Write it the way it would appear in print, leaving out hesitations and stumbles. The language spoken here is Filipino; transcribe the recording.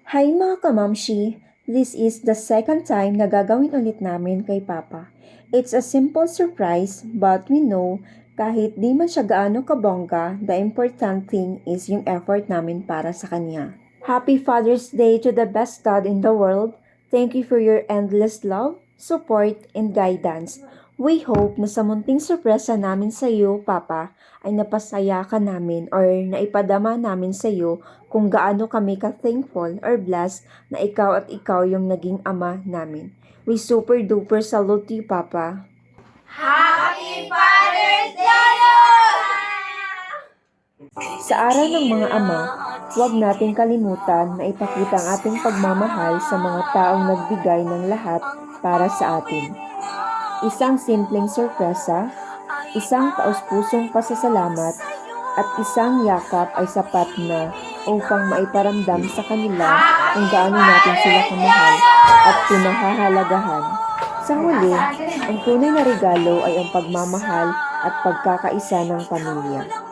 Hi mga kamamshi! This is the second time na gagawin ulit namin kay Papa. It's a simple surprise, but we know kahit di man siya gaano kabongga, the important thing is yung effort namin para sa kanya. Happy Father's Day to the best dad in the world. Thank you for your endless love, support, and guidance. We hope na sa munting sorpresa namin sa iyo, Papa, ay napasaya ka namin or naipadama namin sa iyo kung gaano kami ka-thankful or blessed na ikaw yung naging ama namin. We super duper salute you, Papa. Happy Father's Day! Sa araw ng mga ama, huwag nating kalimutan na ipakita ang ating pagmamahal sa mga taong nagbigay ng lahat para sa atin. Isang simpleng sorpresa, isang taus-pusong pasasalamat, at isang yakap ay sapat na upang maiparamdam sa kanila kung gaano natin sila kamahal at pinahahalagahan. Sa huli, ang tunay na regalo ay ang pagmamahal at pagkakaisa ng pamilya.